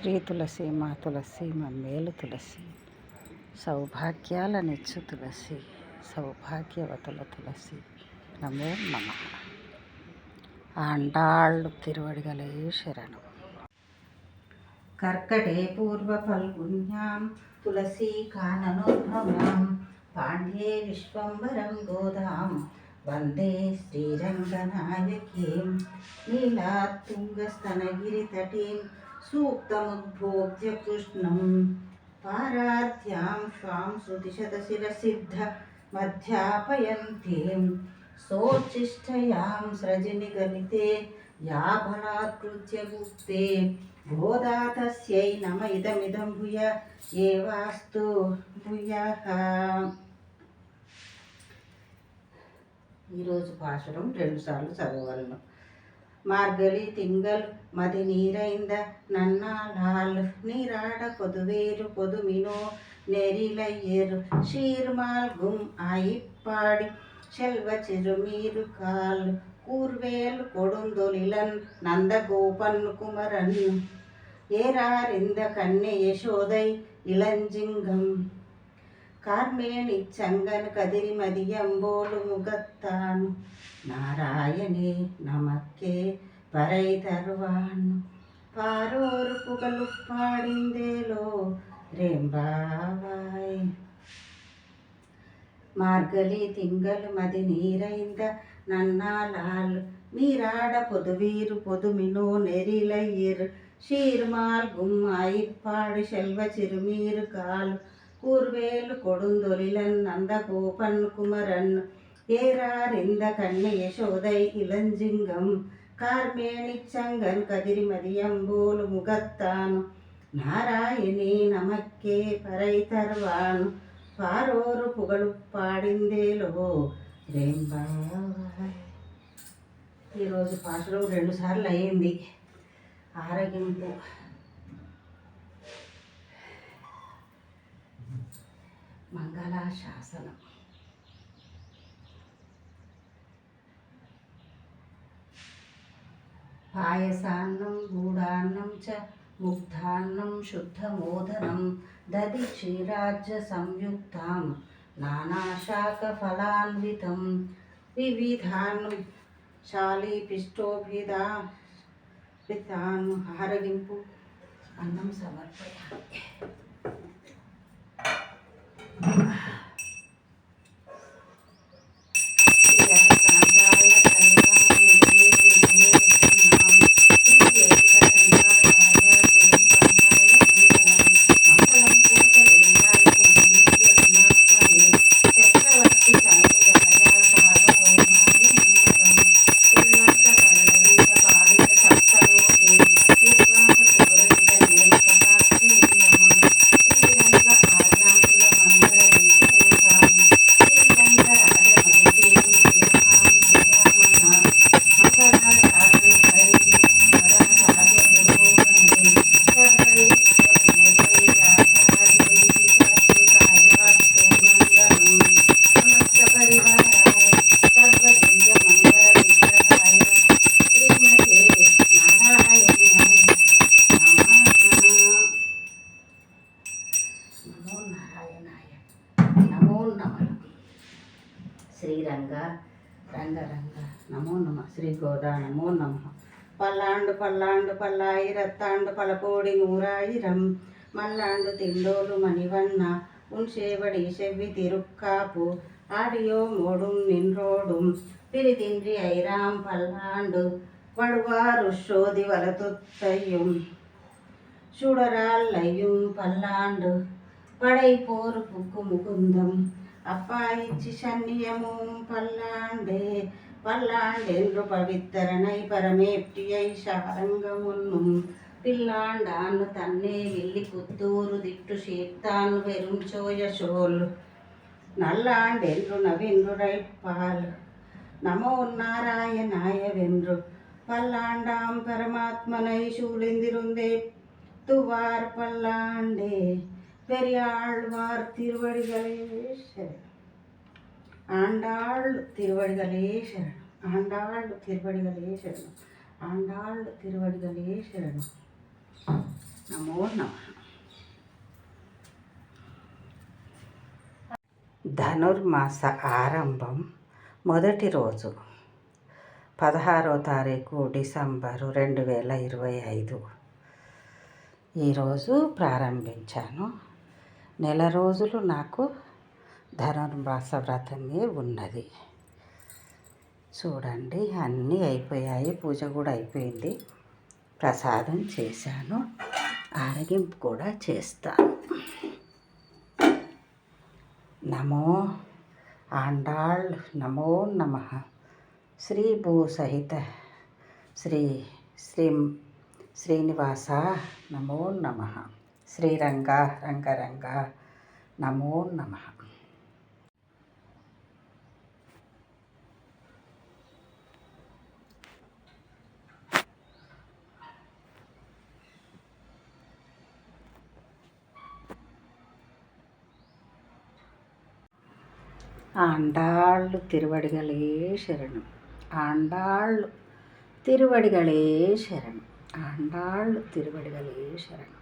శ్రీ తులసి మా తులసి మేలు తులసి సౌభాగ్యాలనిచ్చు తులసి సౌభాగ్యవతుల తులసి నమో నమ. ఆండాళ్ళు తిరువడిగలే శరణం. కర్కటే పూర్వ ఫల్గుణ్యాం తులసీ కాననోద్భవాం పాండ్యే విశ్వంబరం గోదాం వందే శ్రీరంగనాయకీం నీలాతుంగస్తనగిరితటీం సూక్తముద్భోగ్య కృష్ణం పారాధ్యాం స్వాం శృతిశతశిరసిద్ధ మధ్యాపయంతీం సోచ్చిష్టయాం సృజనిగలితే యా బలాత్కృత్య గుప్తే గోదా తస్యై నమ ఇదమిదం భూయ ఏవాస్తు భూయః. ఈరోజు పాశురం 2 సార్లు చదవలను. మార్గలి తింగల్ మది నీరైంద నన్నాలాల్ నీరాడ పొదువేరు పొదుమినో నెరిలయ్యేరు షీర్మాల్గుం ఆయిప్పాడి செல்வ சிறுமீரு கால் கூர்வேல் கொடுந்தொழிலன் நந்தகோபன் குமரன் ஏறார் இந்த கண்ணே யசோதை இளஞ்சிங்கம் கார்மேன் இச்சங்கன் கதிரி மதியம்போடு முகத்தான் நாராயணே நமக்கே பறை தருவான் பாரோர் புகழு பாடிந்தேலோ ரெம்பாவாய். మార్గలి తింగలు మది నీరైంద నన్నాలాల్ నీరాడ పొదువీరు పొదుమినో నెరిలయ్యిర్ షీర్మాల్ గుమ్మాయిప్పాడు శెల్వ చిరుమీరు కాల్ కూర్వేలు கொடுந்தொழிலன் నందగోపన్ కుమరన్ ఏరారింద కన్నె యశోదై ఇలంజింగం కార్మేణిచ్చంగన్ కదిరి మదియంబోలు ముగత్తాను నారాయణే నమక్కే పరై తర్వాను పారోరు పుగలు పాడిందేలో రెంబాయ్. ఈరోజు పాశురం 2 సార్లు అయ్యింది. ఆరగింపు. మంగళాశాసనం. పాయసాన్నం గూడాన్నం చ ముగ్ధాన్నం శుద్ధమోదనం దది క్షీరాజ్య సంయుక్తాం నానాశాక ఫలాన్వితం వివిధాన్నం శాలీపిష్టోభిదా పితాను. ఆరగింపు. అన్నం సమర్పయామి. శ్రీరంగ రంగ రంగ నమో నమ. శ్రీ గోదా నమో నమ. పల్లాండు పల్లాండు పల్లాయిరత్తాండు పలకోడి 100,000 మల్లాండు తిండోలు మణివన్న ఉన్సేవడి செவ்வி తిరుక్కాపు ఆడియో మోడుం నిన్రోడుం పిరితిండ్రి ఐరాం పల్లాండు వడువారు శోధి వలతుత్తయ్యం சுடரால்லையும் பல்லாண்டு படை போர் புக்கு முகுந்தம் அப்பாயிச்சி சன்னியமும் பல்லாண்டே பல்லாண்டென்று பவித்தரனை பரமேப்டியை சாரங்கமுன்னும் பில்லாண்டான்னு தன்னே வில்லி புத்தூரு திட்டு சீர்த்தான் வெறும் சோய சோல் நல்லாண்டென்று நவீன்றுரைப்பால் நமோ நாராயணாயவென்று பல்லாண்டாம் பரமாத்மனை சூழ்ந்திருந்தே துவார் பல்லாண்டே பெரியாழ்வார் திருவடிகளே சரணம். ஆண்டாள் திருவடிகளே சரணம். ஆண்டாள் திருவடிகளே சரணம். ஆண்டாள் திருவடிகளே சரணம். నమో నమః. ధనుర్మాస ఆరంభం మొదటి రోజు 16వ తారీఖు డిసెంబరు 2025. ఈరోజు ప్రారంభించాను. నెల రోజులు నాకు ధనుర్మాస వ్రతమే ఉన్నది. చూడండి, అన్నీ అయిపోయాయి. పూజ కూడా అయిపోయింది. ప్రసాదం చేశాను. ఆరగింపు కూడా చేస్తాను. నమో ఆండాళ్ నమో నమః. శ్రీ భూసహిత శ్రీనివాస నమో నమః. శ్రీరంగ రంగరంగ నమో నమః. ஆண்டாள் திருவடிகளே சரணம். ஆண்டாள் திருவடிகளே சரணம். ஆண்டாள் திருவடிகளே சரணம்.